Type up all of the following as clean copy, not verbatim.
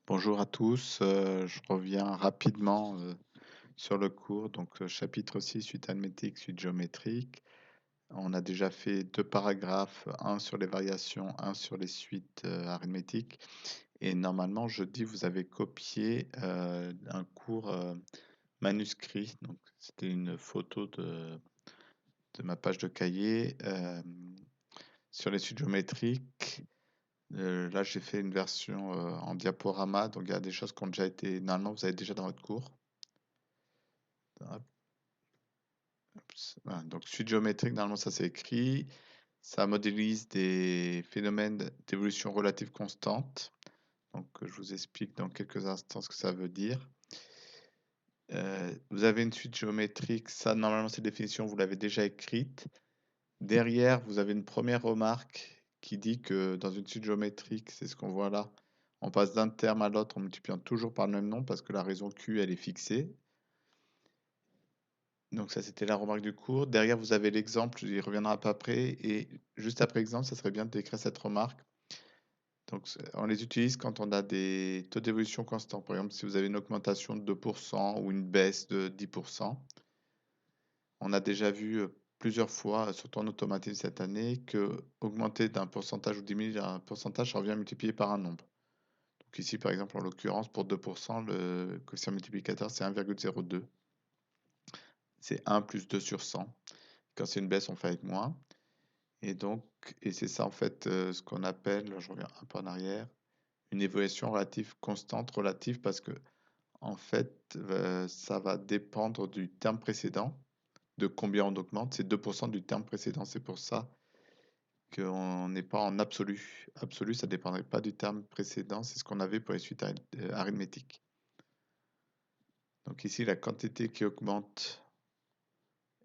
Bonjour à tous, je reviens rapidement sur le cours, donc chapitre 6, suite arithmétique, suite géométrique. On a déjà fait deux paragraphes, un sur les variations, un sur les suites arithmétiques. Et normalement, jeudi, vous avez copié un cours manuscrit. Donc, c'était une photo de ma page de cahier sur les suites géométriques. Là, j'ai fait une version en diaporama, donc il y a des choses qui ont déjà été, normalement, vous avez déjà dans votre cours. Hop, voilà. Donc, suite géométrique, normalement, ça c'est écrit. Ça modélise des phénomènes d'évolution relative constante. Donc, je vous explique dans quelques instants ce que ça veut dire. Vous avez une suite géométrique, ça, normalement, cette définition, vous l'avez déjà écrite. Derrière, vous avez une première remarque qui dit que dans une suite géométrique, c'est ce qu'on voit là, on passe d'un terme à l'autre en multipliant toujours par le même nombre parce que la raison Q, elle est fixée. Donc ça, c'était la remarque du cours. Derrière, vous avez l'exemple, j'y reviendrai pas après. Et juste après l'exemple, ça serait bien d'écrire cette remarque. Donc on les utilise quand on a des taux d'évolution constants. Par exemple, si vous avez une augmentation de 2% ou une baisse de 10%. On a déjà vu plusieurs fois, surtout en automatisme cette année, que augmenter d'un pourcentage ou diminuer d'un pourcentage, ça revient à multiplier par un nombre. Donc ici, par exemple, en l'occurrence, pour 2%, le coefficient multiplicateur, c'est 1,02. C'est 1 plus 2 sur 100. Quand c'est une baisse, on fait avec moins. Et donc, et c'est ça en fait ce qu'on appelle, je reviens un peu en arrière, une évolution relative constante, relative parce que en fait, ça va dépendre du terme précédent, de combien on augmente, c'est 2% du terme précédent. C'est pour ça qu'on n'est pas en absolu. Absolu, ça ne dépendrait pas du terme précédent, c'est ce qu'on avait pour les suites arithmétiques. Donc ici, la quantité qui augmente,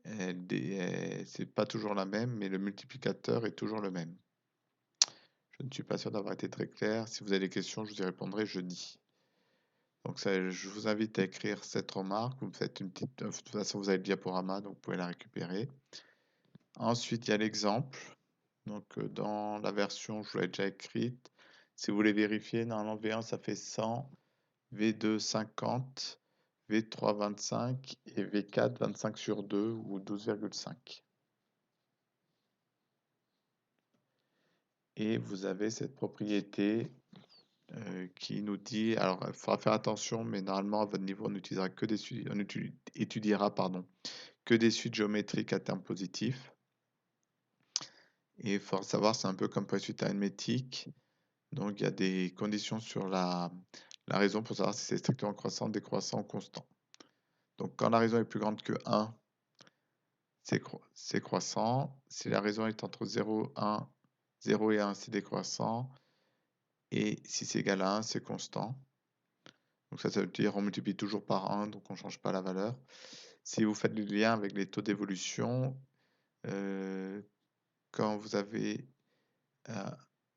c'est pas toujours la même, mais le multiplicateur est toujours le même. Je ne suis pas sûr d'avoir été très clair. Si vous avez des questions, je vous y répondrai jeudi. Donc ça, je vous invite à écrire cette remarque. Vous faites une petite. De toute façon, vous avez le diaporama, donc vous pouvez la récupérer. Ensuite, il y a l'exemple. Donc dans la version, je vous l'ai déjà écrite. Si vous voulez vérifier, normalement V1 ça fait 100, V2 50, V3 25 et V4 25 sur 2 ou 12,5. Et vous avez cette propriété qui nous dit, alors il faudra faire attention, mais normalement à votre niveau on utilisera que des suites, on étudiera pardon, que des suites géométriques à terme positif. Et il faut savoir, c'est un peu comme pour les suites arithmétiques. Donc il y a des conditions sur la raison pour savoir si c'est strictement croissant, décroissant ou constant. Donc quand la raison est plus grande que 1, c'est croissant. Si la raison est entre 0, 1, 0 et 1, c'est décroissant. Et si c'est égal à 1, c'est constant. Donc ça veut dire on multiplie toujours par 1, donc on ne change pas la valeur. Si vous faites le lien avec les taux d'évolution, quand vous avez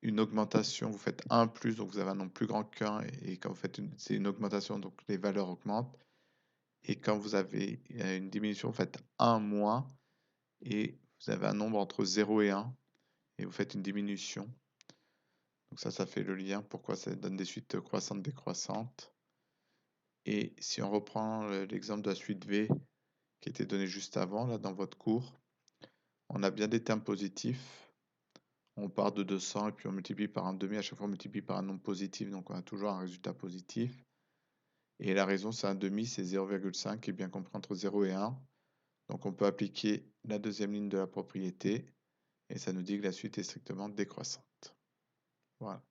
une augmentation, vous faites 1 plus, donc vous avez un nombre plus grand qu'un, et quand vous faites c'est une augmentation, donc les valeurs augmentent. Et quand vous avez une diminution, vous faites 1 moins, et vous avez un nombre entre 0 et 1, et vous faites une diminution. Donc ça fait le lien, pourquoi ça donne des suites croissantes, décroissantes. Et si on reprend l'exemple de la suite V qui était donné juste avant, là dans votre cours, on a bien des termes positifs. On part de 200 et puis on multiplie par un demi, à chaque fois on multiplie par un nombre positif, donc on a toujours un résultat positif. Et la raison, c'est un demi, c'est 0,5 qui est bien compris entre 0 et 1. Donc on peut appliquer la deuxième ligne de la propriété et ça nous dit que la suite est strictement décroissante. Voilà.